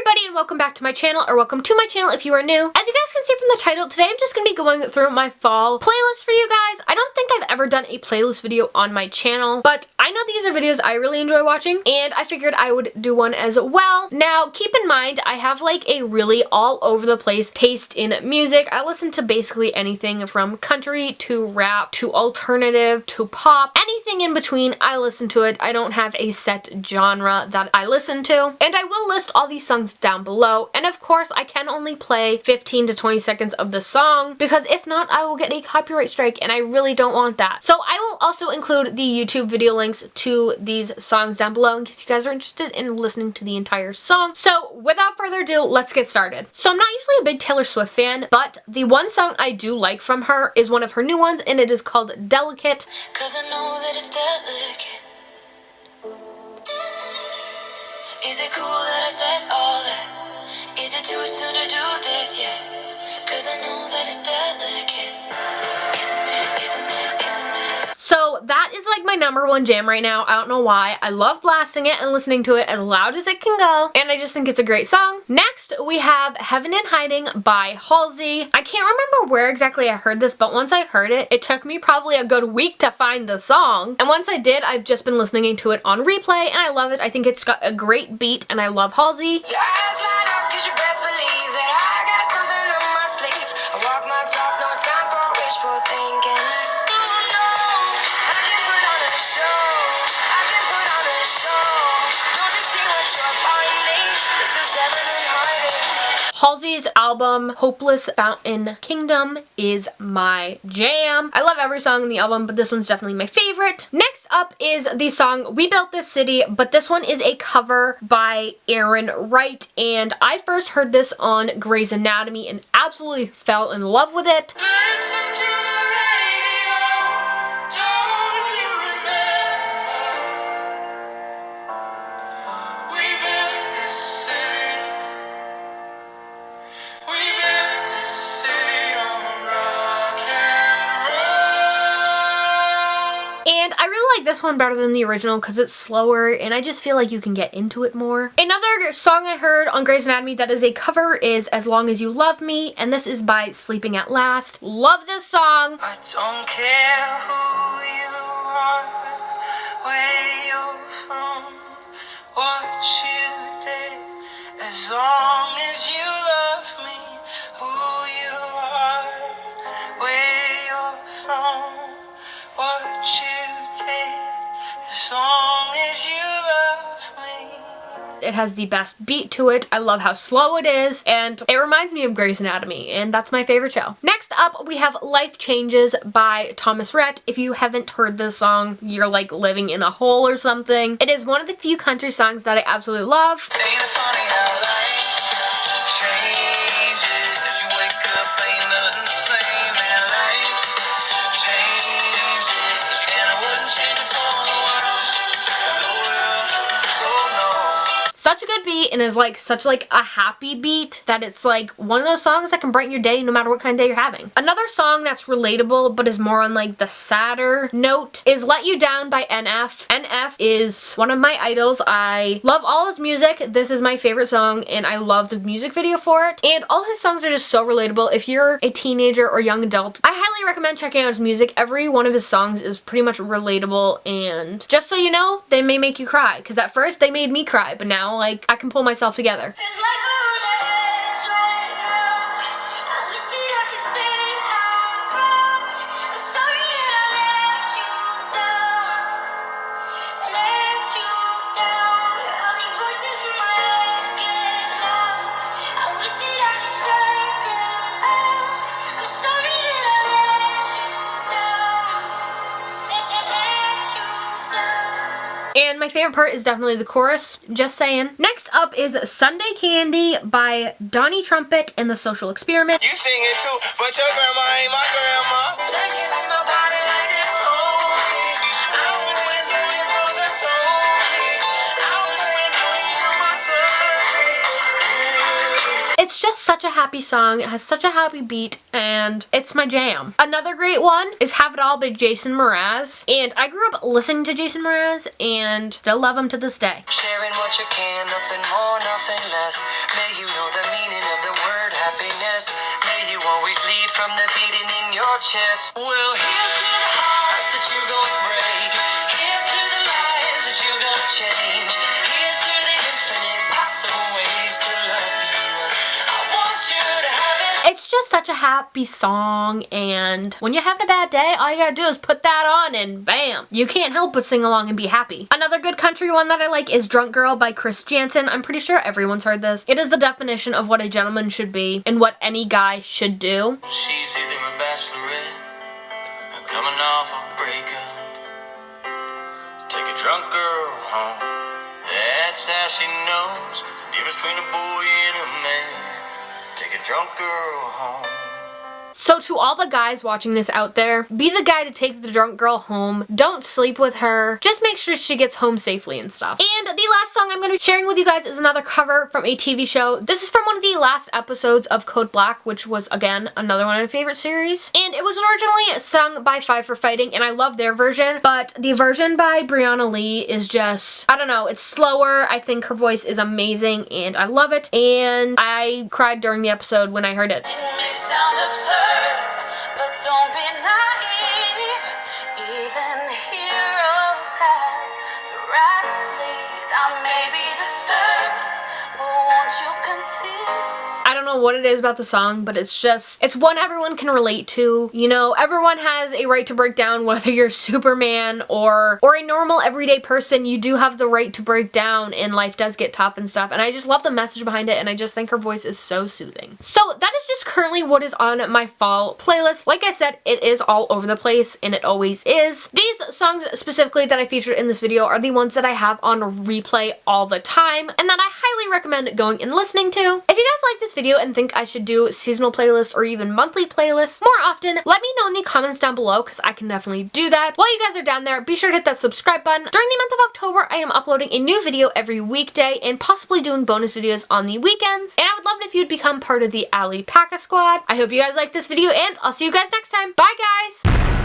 everybody and welcome back to my channel, or welcome to my channel if you are new. As you guys can see from the title, today I'm just going to be going through my fall playlist for you guys. I don't think I've ever done a playlist video on my channel, but I know these are videos I really enjoy watching, and I figured I would do one as well. Now, keep in mind, I have like a really all over the place taste in music. I listen to basically anything from country to rap to alternative to pop. Anything in between, I listen to it. I don't have a set genre that I listen to, and I will list all these songs down below, and of course I can only play 15 to 20 seconds of the song because if not I will get a copyright strike and I really don't want that. So I will also include the YouTube video links to these songs down below in case you guys are interested in listening to the entire song. So without further ado, let's get started. So I'm not usually a big Taylor Swift fan, but the one song I do like from her is one of her new ones, and it is called Delicate. 'Cause I know that it's delicate. Is it cool that I said all that? Is it too soon to do this yet? 'Cause I know that it's delicate. Isn't it, isn't it, isn't it? So that is like my #1 jam right now. I don't know why. I love blasting it and listening to it as loud as it can go, and I just think it's a great song. Next, we have Heaven in Hiding by Halsey. I can't remember where exactly I heard this, but once I heard it, it took me probably a good week to find the song. And once I did, I've just been listening to it on replay, and I love it. I think it's got a great beat, and I love Halsey. Your eyes light up 'cause you best believe that I got something up my sleeve. I walk my talk, no time for wishful thinking. Halsey's album, Hopeless Fountain Kingdom, is my jam. I love every song in the album, but this one's definitely my favorite. Next up is the song We Built This City, but this one is a cover by Aaron Wright, and I first heard this on Grey's Anatomy and absolutely fell in love with it. Listen to the radio, don't you remember? We built this city. We built this city on rock and roll. And I really like this one better than the original because it's slower and I just feel like you can get into it more. Another song I heard on Grey's Anatomy that is a cover is As Long As You Love Me, and this is by Sleeping at Last. Love this song. I don't care who you are, where you're from, what you did, as long as you love me. Who you are, where you're from, what you did, as long as you love me. It has the best beat to it. I love how slow it is, and it reminds me of Grey's Anatomy, and that's my favorite show. Next up, we have Life Changes by Thomas Rhett. If you haven't heard this song, you're like living in a hole or something. It is one of the few country songs that I absolutely love. Ain't it funny how life changes? You wake up, ain't nothing the same, and life changes. And I wouldn't change it for the world. Oh no. Such a good beat, and is like such like a happy beat that it's like one of those songs that can brighten your day no matter what kind of day you're having. Another song that's relatable but is more on like the sadder note is Let You Down by NF. NF is one of my idols. I love all his music. This is my favorite song, and I love the music video for it. And all his songs are just so relatable. If you're a teenager or young adult, I highly recommend checking out his music. Every one of his songs is pretty much relatable, and just so you know, they may make you cry, because at first they made me cry, but now like I can pull myself together. It's like we're on the edge right now. I wish that I could say I'm proud. I'm sorry that I let you down. Let you down. All these voices in my head get loud. I wish that I could shut them out. I'm sorry that I let you down. Let you down. And my favorite part is definitely the chorus, just saying. Next up is Sunday Candy by Donnie Trumpet and the Social Experiment. You sing it too, but your grandma ain't my grandma. Ain't nobody like this holy. I've been waiting for this holy. I've been waiting for my son. It's It's just such a happy song. It has such a happy beat, and it's my jam. Another great one is Have It All by Jason Mraz, and I grew up listening to Jason Mraz and still love him to this day. Sharing what you can, nothing more, nothing less. May you know the meaning of the word happiness. May you always lead from the beating in your chest. Well, here's to the hearts that you're gonna break. Here's to the lives that you're gonna change. Here's to the infinite possible ways to love you. I want you to have it. It's just such a happy song, and when you're having a bad day, all you gotta do is put that on and bam, you can't help but sing along and be happy. Another good country one that I like is Drunk Girl by Chris Jansen. I'm pretty sure everyone's heard this. It is the definition of what a gentleman should be and what any guy should do. She's either a bachelorette or coming off a breakup. Take a drunk girl home. That's how she knows the difference between a boy and a man. Take a drunk girl home. So to all the guys watching this out there, be the guy to take the drunk girl home. Don't sleep with her. Just make sure she gets home safely and stuff. And the last song I'm going to be sharing with you guys is another cover from a TV show. This is from one of the last episodes of Code Black, which was, again, another one of my favorite series. And it was originally sung by Five for Fighting, and I love their version. But the version by Brianna Lee is just, I don't know, it's slower. I think her voice is amazing, and I love it. And I cried during the episode when I heard it. It may sound absurd, but don't be naive. Even heroes have the right to bleed. I may be disturbed, but won't you concede? I don't know what it is about the song, but it's just, it's one everyone can relate to. You know, everyone has a right to break down, whether you're Superman or a normal everyday person. You do have the right to break down, and life does get tough and stuff. And I just love the message behind it, and I just think her voice is so soothing. So that is just currently what is on my fall playlist. Like I said, it is all over the place, and it always is. These songs specifically that I featured in this video are the ones that I have on replay all the time, and that I highly recommend going and listening to. If you guys like this video and think I should do seasonal playlists or even monthly playlists more often, let me know in the comments down below, because I can definitely do that. While you guys are down there, be sure to hit that subscribe button. During the month of October, I am uploading a new video every weekday and possibly doing bonus videos on the weekends. And I would love it if you'd become part of the Allie Paca squad. I hope you guys like this video, and I'll see you guys next time. Bye guys!